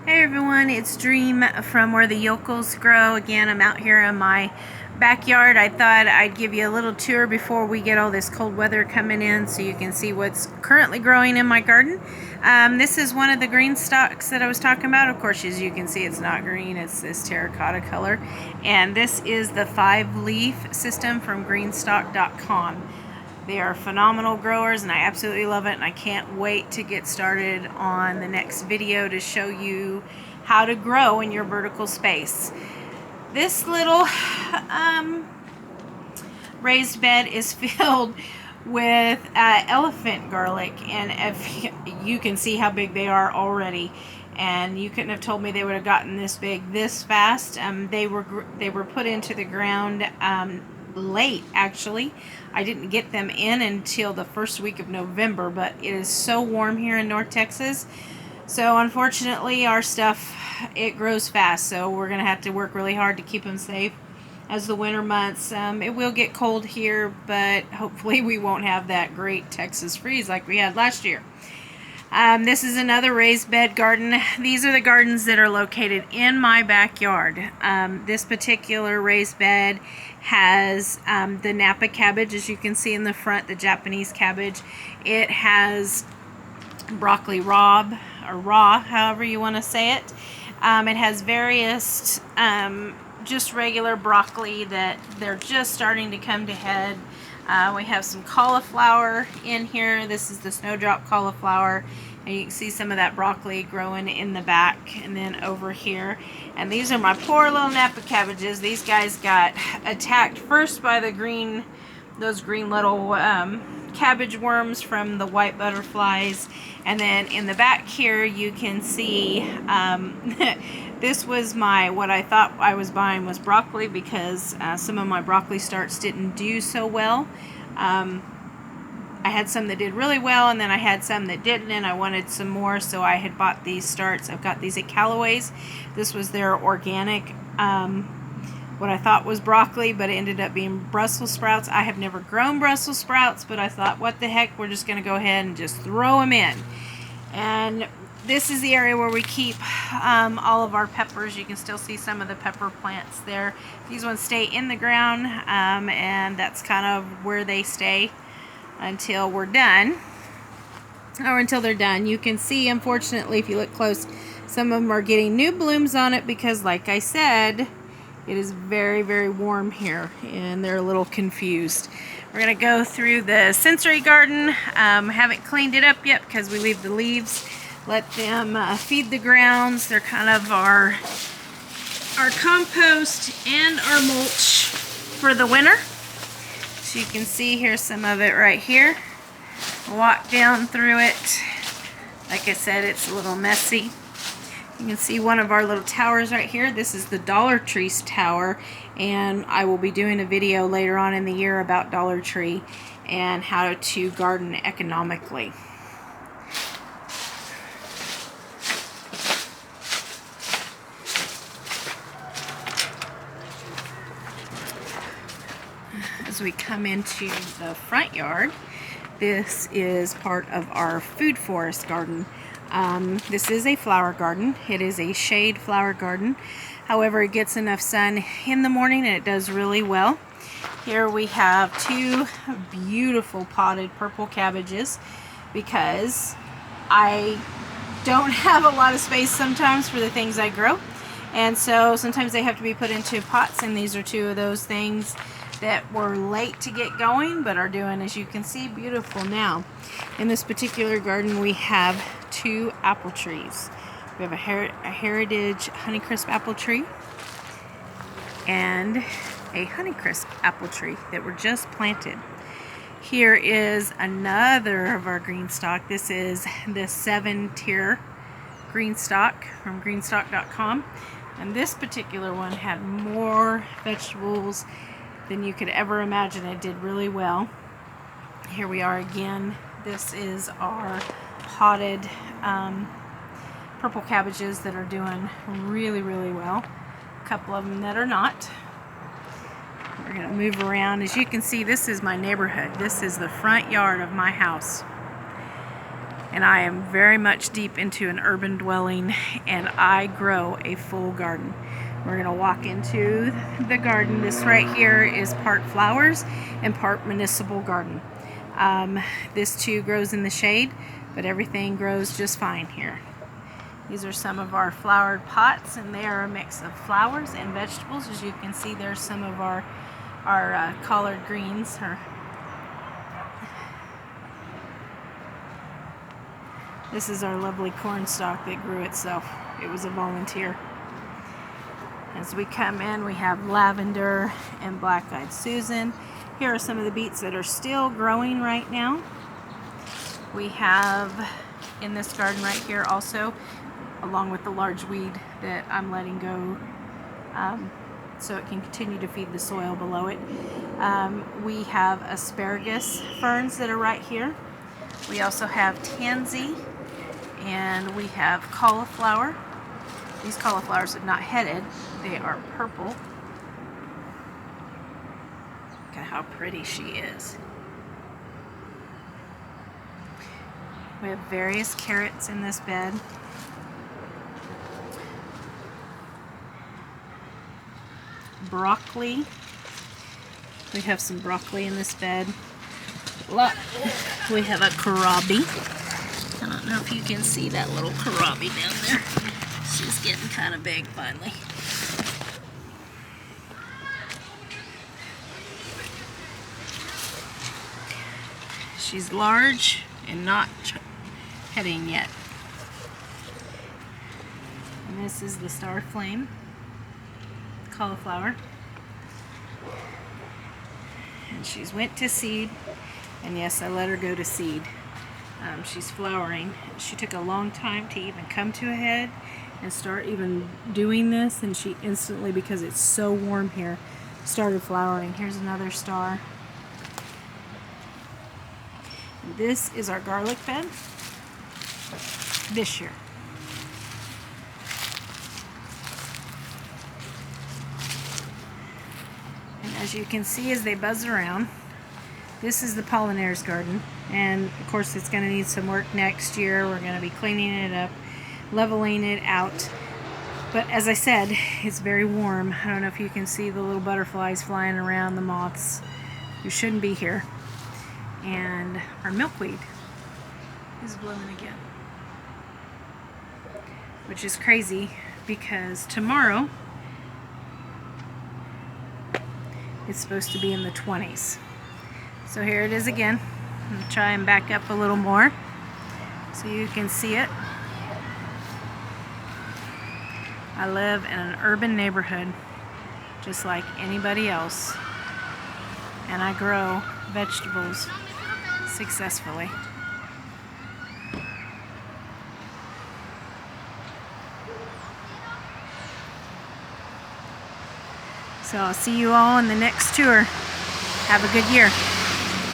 Hey everyone, it's Dream from Where the Yokels Grow. Again, I'm out here in my backyard. I thought I'd give you a little tour before we get all this cold weather coming in so you can see what's currently growing in my garden. This is one of the green stalks that I was talking about. Of course, as you can see, it's not green, it's this terracotta color. And this is the 5-leaf system from greenstock.com. They are phenomenal growers and I absolutely love it, and I can't wait to get started on the next video to show you how to grow in your vertical space. This little raised bed is filled with elephant garlic, and if you can see how big they are already, and you couldn't have told me they would have gotten this big this fast. They were put into the ground late, actually. I didn't get them in until the first week of November, but it is so warm here in North Texas, so unfortunately our stuff, it grows fast, so we're gonna have to work really hard to keep them safe as the winter months. It will get cold here, but hopefully we won't have that great Texas freeze like we had last year. This is another raised bed garden. These are the gardens that are located in my backyard. This particular raised bed has the Napa cabbage, as you can see in the front, the Japanese cabbage. It has broccoli raw, or raw, however you want to say it. It has various just regular broccoli that they're just starting to come to head. We have some cauliflower in here. This is the snowdrop cauliflower, and you can see some of that broccoli growing in the back and then over here. And these are my poor little Napa cabbages. These guys got attacked first by the those green little cabbage worms from the white butterflies, and then in the back here you can see this was what I thought I was buying was broccoli, because some of my broccoli starts didn't do so well. I had some that did really well, and then I had some that didn't, and I wanted some more, so I had bought these starts. I've got these at Callaway's. This was their organic, what I thought was broccoli, but it ended up being Brussels sprouts. I have never grown Brussels sprouts, but I thought, what the heck, we're just going to go ahead and just throw them in. And this is the area where we keep all of our peppers. You can still see some of the pepper plants there. These ones stay in the ground, and that's kind of where they stay until we're done, or until they're done. You can see, unfortunately, if you look close, some of them are getting new blooms on it because, like I said, it is very, very warm here, and they're a little confused. We're going to go through the sensory garden. Haven't cleaned it up yet because we leave the leaves, let them feed the grounds. They're kind of our compost and our mulch for the winter. So you can see here's some of it right here. Walk down through it. Like I said, it's a little messy. You can see one of our little towers right here. This is the Dollar Tree tower, and I will be doing a video later on in the year about Dollar Tree and how to garden economically. As we come into the front yard, this is part of our food forest garden. This is a flower garden. It is a shade flower garden. However, it gets enough sun in the morning and it does really well. Here we have 2 beautiful potted purple cabbages, because I don't have a lot of space sometimes for the things I grow, and so sometimes they have to be put into pots, and these are 2 of those things that were late to get going but are doing, as you can see, beautiful now. In this particular garden we have 2 apple trees. We have a Heritage Honeycrisp apple tree and a Honeycrisp apple tree that were just planted. Here is another of our green stock. This is the 7-tier green stock from greenstock.com, and this particular one had more vegetables than you could ever imagine. It did really well. Here we are again. This is our potted purple cabbages that are doing really, really well. A couple of them that are not. We're going to move around. As you can see, this is my neighborhood. This is the front yard of my house. and I am very much deep into an urban dwelling, and I grow a full garden. We're going to walk into the garden. This right here is part flowers and part municipal garden. This too grows in the shade, but everything grows just fine here. These are some of our flowered pots, and they are a mix of flowers and vegetables. As you can see, there's some of our collard greens. This is our lovely corn stalk that grew itself. It was a volunteer. As we come in, we have lavender and black-eyed Susan. Here are some of the beets that are still growing right now. We have in this garden right here also, along with the large weed that I'm letting go so it can continue to feed the soil below it. We have asparagus ferns that are right here. We also have tansy, and we have cauliflower. These cauliflowers are not headed, they are purple. Look at how pretty she is. We have various carrots in this bed. Broccoli. We have some broccoli in this bed. We have a kohlrabi. I don't know if you can see that little kohlrabi down there. She's getting kind of big finally. She's large and not heading yet. And this is the star flame cauliflower. And she's went to seed, and yes, I let her go to seed. She's flowering. She took a long time to even come to a head and start even doing this, and she instantly, because it's so warm here, started flowering. Here's another star. This is our garlic bed this year. And as you can see as they buzz around, this is the pollinator's garden, and of course it's going to need some work next year. We're going to be cleaning it up, leveling it out. But as I said, it's very warm. I don't know if you can see the little butterflies flying around, the moths who shouldn't be here. And our milkweed is blooming again, which is crazy because tomorrow it's supposed to be in the 20s. So here it is again. I'm going to try and back up a little more so you can see it. I live in an urban neighborhood just like anybody else, and I grow vegetables successfully. So I'll see you all in the next tour. Have a good year.